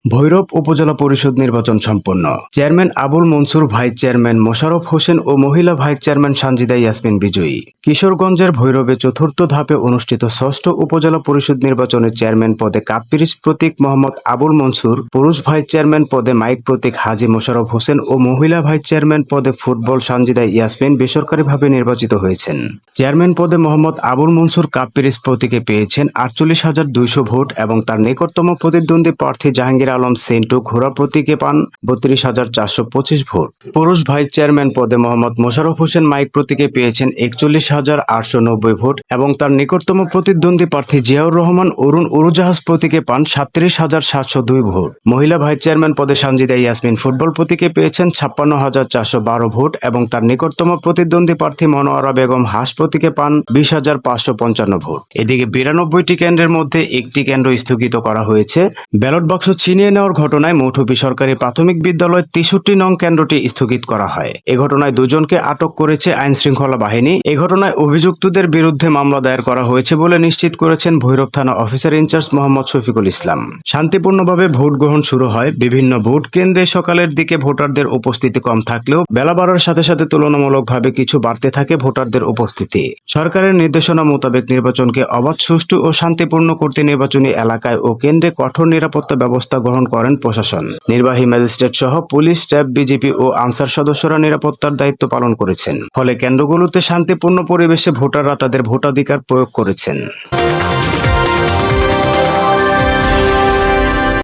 ভৈরব উপজেলা পরিষদ নির্বাচন সম্পন্ন। Chairman Abul Mansur, vice chairman Mosharraf Hossain ও মহিলা ভাইস চেয়ারম্যান সানজিদা ইয়াসমিন বিজয়ী। কিশোরগঞ্জের ভৈরবে চতুর্থ ধাপে অনুষ্ঠিত ষষ্ঠ উপজেলা পরিষদ নির্বাচনে চেয়ারম্যান পদে কাপ পিরিচ প্রতীক মোহাম্মদ আবুল মনসুর, পুরুষ ভাইস চেয়ারম্যান পদে মাইক প্রতীক হাজী মোশাররফ হোসেন ও মহিলা ভাইস চেয়ারম্যান পদে ফুটবল সানজিদা ইয়াসমিন বেসরকারিভাবে নির্বাচিত হয়েছেন। চেয়ারম্যান পদে মোহাম্মদ আবুল মনসুর কাপ পিরিচ প্রতীকে পেয়েছেন 48,200 ভোট এবং তার নিকটতম প্রতিদ্বন্দ্বী প্রার্থী জাহাঙ্গীর আলম সেন্টু ঘোড়া প্রতীকে পান 32,425 ভোট। পুরুষ ভাইস চেয়ারম্যান পদে মোহাম্মদ মোশাররফ হোসেন মাইক প্রতীকে পেয়েছেন 41,890 ভোট এবং তার নিকটতম প্রতিদ্বন্দ্বী প্রার্থী জিয়াউর রহমান অরুণ উড়োজাহাজ প্রতীকে পান 37,702 ভোট। মহিলা ভাইস চেয়ারম্যান পদে সানজিদা ইয়াসমিন ফুটবল প্রতীকে পেয়েছেন 56,412 ভোট এবং তার নিকটতম প্রতিদ্বন্দ্বী প্রার্থী মনোয়ারা বেগম হাঁস প্রতীকে পান 20,555 ভোট। এদিকে 92টি কেন্দ্রের মধ্যে একটি কেন্দ্র স্থগিত করা হয়েছে। ব্যালট বাক্স ছিনিয়ে নেওয়ার ঘটনায় মৌঠুপি সরকারি প্রাথমিক বিদ্যালয় 63 নং কেন্দ্রটি স্থগিত করা হয়। এ ঘটনায় দুজনকে আটক করেছে আইন শৃঙ্খলা বাহিনী। এ ঘটনায় অভিযুক্তদের বিরুদ্ধে মামলা দায়ের করা হয়েছে বলে নিশ্চিত করেছেন ভৈরব থানা অফিসার ইনচার্জ মোহাম্মদ শফিকুল ইসলাম। শান্তিপূর্ণভাবে ভোট গ্রহণ শুরু হয়। বিভিন্ন ভোট কেন্দ্রে সকালের দিকে ভোটারদের উপস্থিতি কম থাকলেও বেলা বাড়ার সাথে সাথে তুলনামূলকভাবে কিছু বাড়তে থাকে ভোটারদের উপস্থিতি। সরকারের নির্দেশনা মোতাবেক নির্বাচনকে অবাধ, সুষ্ঠু ও শান্তিপূর্ণ করতে নির্বাচনী এলাকায় ও কেন্দ্রে কঠোর নিরাপত্তা ব্যবস্থা গ্রহণ করেন প্রশাসন। নির্বাহী ম্যাজিস্ট্রেট সহ পুলিশ, র্যাব, বিজিবি ও আনসার সদস্যরা নিরাপত্তার দায়িত্ব পালন করেছেন। ফলে কেন্দ্রগুলোতে শান্তিপূর্ণ পরিবেশে ভোটাররা তাদের ভোটাধিকার প্রয়োগ করেছেন।